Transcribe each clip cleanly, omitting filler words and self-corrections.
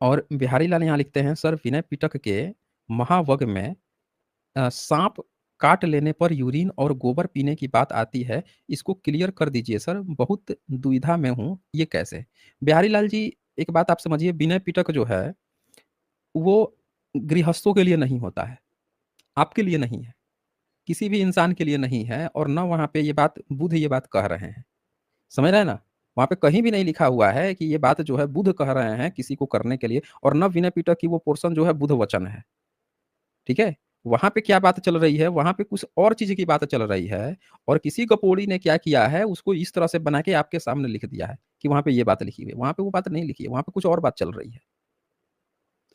और बिहारी लाल यहाँ लिखते हैं, सर विनय पिटक के महावग में सांप काट लेने पर यूरिन और गोबर पीने की बात आती है, इसको क्लियर कर दीजिए सर, बहुत दुविधा में हूँ, ये कैसे? बिहारी लाल जी, एक बात आप समझिए, विनय पिटक जो है वो गृहस्थों के लिए नहीं होता है, आपके लिए नहीं है, किसी भी इंसान के लिए नहीं है, और ना वहाँ पे ये बात बुद्ध ये बात कह रहे हैं, समझ रहे हैं ना? वहाँ पे कहीं भी नहीं लिखा हुआ है कि ये बात जो है बुद्ध कह रहे हैं किसी को करने के लिए, और ना विनय पिटक की वो पोर्शन जो है बुद्ध वचन है, ठीक है? वहाँ पे क्या बात चल रही है, वहाँ पे कुछ और चीज़ की बात चल रही है, और किसी गपोड़ी ने क्या किया है, उसको इस तरह से बना के आपके सामने लिख दिया है कि वहाँ पे ये बात लिखी हुई है। वहाँ पे वो बात नहीं लिखी है, वहाँ पे कुछ और बात चल रही है।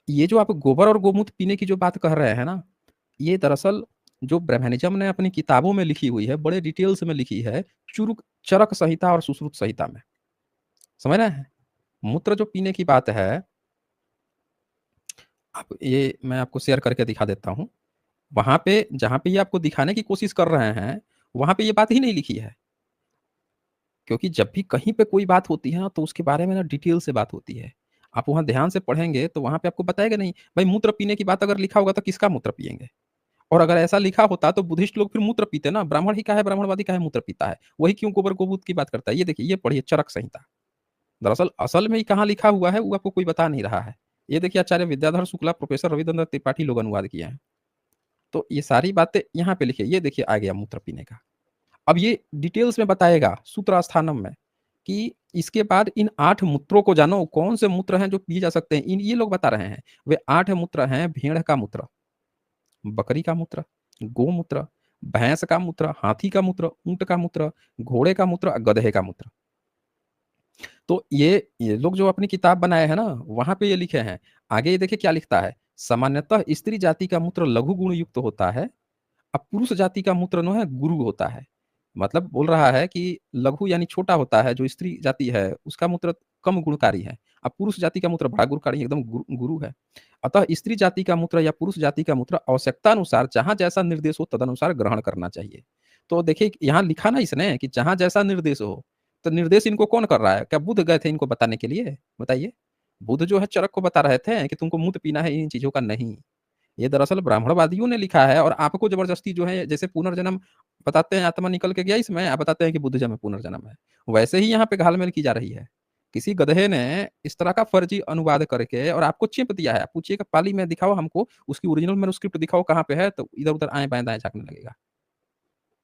ये जो आप गोबर और गोमूत्र पीने की जो बात कह रहे हैं ना, ये दरअसल जो ब्रह्मनिज्म ने अपनी किताबों में लिखी हुई है, बड़े डिटेल्स में लिखी है, चुरुक चरक संहिता और सुश्रुत संहिता में। समझ रहे हैं? मूत्र जो पीने की बात है, आप ये मैं आपको शेयर करके दिखा देता हूँ। वहाँ पे जहाँ पे ये आपको दिखाने की कोशिश कर रहे हैं, वहाँ पे ये बात ही नहीं लिखी है। क्योंकि जब भी कहीं पे कोई बात होती है ना, तो उसके बारे में ना डिटेल से बात होती है। आप वहाँ ध्यान से पढ़ेंगे तो वहाँ पे आपको बताएगा नहीं, भाई मूत्र पीने की बात अगर लिखा होगा तो किसका मूत्र पिएँगे? और अगर ऐसा लिखा होता तो बुद्धिस्ट लोग फिर मूत्र पीते ना, ब्राह्मण ही काहे ब्राह्मणवादी काहे मूत्र पीता है? वही क्यों गोबर गोमूत्र की बात करता है? ये देखिए, ये पढ़िए चरक संहिता। दरअसल असल में ये कहाँ लिखा हुआ है वो आपको कोई बता नहीं रहा है। ये देखिए, आचार्य विद्याधर शुक्ला, प्रोफेसर रविन्द्र त्रिपाठी लोग अनुवाद किए हैं। तो ये सारी बातें यहाँ पे लिखिए, ये देखिए आ गया मूत्र पीने का। अब ये डिटेल्स में बताएगा सूत्रास्थानम में कि इसके बाद इन 8 मूत्रों को जानो, कौन से मूत्र हैं जो पिए जा सकते हैं। इन ये लोग बता रहे हैं। वे 8 मूत्र हैं: भेड़ का मूत्र, बकरी का मूत्र, गोमूत्र, भैंस का मूत्र, हाथी का मूत्र, ऊँट का मूत्र, घोड़े का मूत्र और गधे का मूत्र। तो ये लोग जो अपनी किताब बनाए हैं ना, वहाँ पे ये लिखे हैं। आगे ये देखिए क्या लिखता है, सामान्यतः स्त्री जाति का मूत्र लघु गुण युक्त होता है, अब पुरुष जाति का मूत्र जो है गुरु होता है। मतलब बोल रहा है कि लघु यानी छोटा होता है, जो स्त्री जाति है उसका मूत्र कम गुणकारी है। अब पुरुष जाति का मूत्र बड़ा गुणकारी एकदम गुरु है। अतः स्त्री जाति का मूत्र या पुरुष जाति का मूत्र आवश्यकता अनुसार जहाँ जैसा निर्देश हो तदनुसार ग्रहण करना चाहिए। तो देखिए यहाँ लिखा ना इसने कि जहाँ जैसा निर्देश हो, तो निर्देश इनको कौन कर रहा है? क्या बुद्ध गए थे इनको बताने के लिए? बताइए। बुद्ध जो है चरक को बता रहे थे कि तुमको मूत्र पीना है, इन चीज़ों का नहीं। ये दरअसल ब्राह्मणवादियों ने लिखा है, और आपको जबरदस्ती जो है, जैसे पुनर्जन्म बताते हैं, आत्मा निकल के गया इसमें, आप बताते हैं कि बुद्धिज्म में पुनर्जन्म है। वैसे ही यहाँ पे घाल-मेल की जा रही है। किसी गधे ने इस तरह का फर्जी अनुवाद करके और आपको चिप दिया है। आप पूछिएगा पाली में दिखाओ हमको, उसकी ओरिजिनल मैन्युस्क्रिप्ट दिखाओ कहाँ पे है, तो इधर-उधर आएँ-बाएँ, झाँकने लगेगा।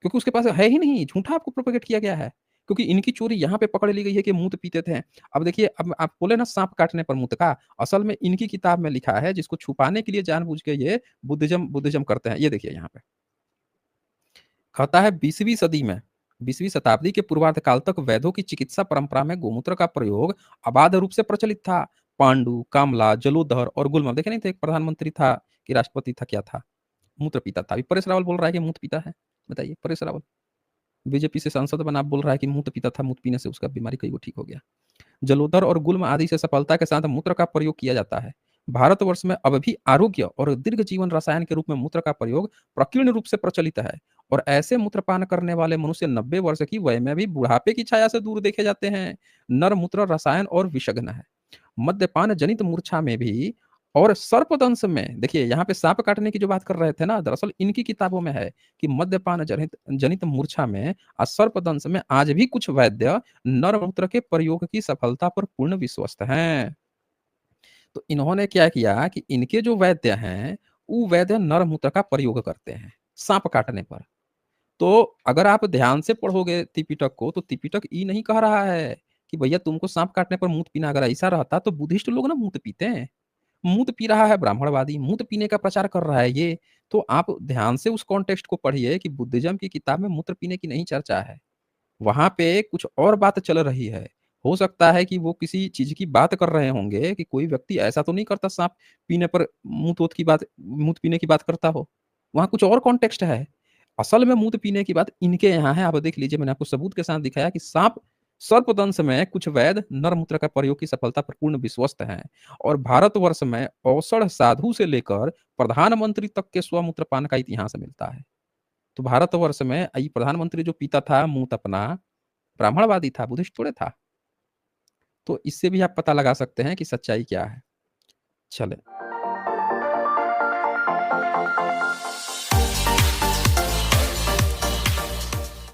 क्योंकि उसके पास है ही नहीं, झूठा आपको प्रोपेगेट किया गया है। क्योंकि इनकी चोरी यहाँ पे पकड़ ली गई है कि मूत्र पीते थे। अब देखिए, अब आप बोले ना साँप काटने पर मूत्र का, असल में इनकी किताब में लिखा है, जिसको छुपाने के लिए जानबूझ के ये बुद्धिज़्म करते हैं। ये देखिए यहाँ पे, कहता है 20वीं सदी में, 20वीं शताब्दी के पूर्वार्ध काल तक वैद्यों की चिकित्सा परंपरा में गोमूत्र का प्रयोग अबाध रूप से प्रचलित था। पांडु, कामला, जलोधर और गुलम, देखे नहीं थे, एक प्रधानमंत्री था कि राष्ट्रपति था, क्या था, मूत्र पीता था। अभी परेश रावल बोल रहा है कि मूत्र पीता है। बताइए, परेश रावल बीजेपी से सांसद बना, बोल रहा है कि मूत्र पीता था, मूत्र पीने से उसका बीमारी कई वो ठीक हो गया। जलोदर और गुल्म आदि से सफलता के साथ मूत्र का प्रयोग किया जाता है। भारतवर्ष में अब भी आरोग्य और दीर्घ जीवन रसायन के रूप में मूत्र का प्रयोग प्रकीर्ण रूप से प्रचलित है, और ऐसे मूत्रपान करने वाले मनुष्य 90 वर्ष की वय में भी बुढ़ापे की छाया से दूर देखे जाते हैं। नर मूत्र रसायन और विषग्न है। मद्यपान जनित मूर्छा में भी और सर्पदंश में, देखिए यहाँ पे सांप काटने की जो बात कर रहे थे ना, दरअसल इनकी किताबों में है कि मद्यपान जनित जनित मूर्छा में और सर्पदंश में आज भी कुछ वैद्य नर मूत्र के प्रयोग की सफलता पर पूर्ण विश्वस्त हैं। तो इन्होंने क्या किया कि इनके जो वैद्य हैं, वो वैद्य नर मूत्र का प्रयोग करते हैं सांप काटने पर। तो अगर आप ध्यान से पढ़ोगे त्रिपिटक को, तो त्रिपिटक ये नहीं कह रहा है कि भैया तुमको सांप काटने पर मूत्र पीना। अगर ऐसा रहता तो बुद्धिस्ट लोग ना मूत्र पीते हैं। मूत्र पी रहा है ब्राह्मणवादी, मूत्र पीने का प्रचार कर रहा है ये। तो आप ध्यान से उस कॉन्टेक्स्ट को पढ़िए कि बुद्धिज्म की किताब में मूत्र पीने की नहीं चर्चा है। वहाँ पे कुछ और बात चल रही है। हो सकता है कि वो किसी चीज़ की बात कर रहे होंगे कि कोई व्यक्ति ऐसा तो नहीं करता साँप पीने पर मूत्र पीने की बात करता हो। वहाँ कुछ और कॉन्टेक्स्ट है। असल में मूत्र पीने की बात इनके यहाँ है। आप देख लीजिए, मैंने आपको सबूत के साथ दिखाया कि साँप सर्पदंश में कुछ वैद्य नर मूत्र का प्रयोग की सफलता पर पूर्ण विश्वस्त हैं, और भारतवर्ष में औषध साधु से लेकर प्रधानमंत्री तक के स्वमूत्र पान का इतिहास मिलता है। तो भारतवर्ष में ये प्रधानमंत्री जो पीता था मूत अपना, ब्राह्मणवादी था, बुद्धिस्ट थोड़े था। तो इससे भी आप पता लगा सकते हैं कि सच्चाई क्या है। चले।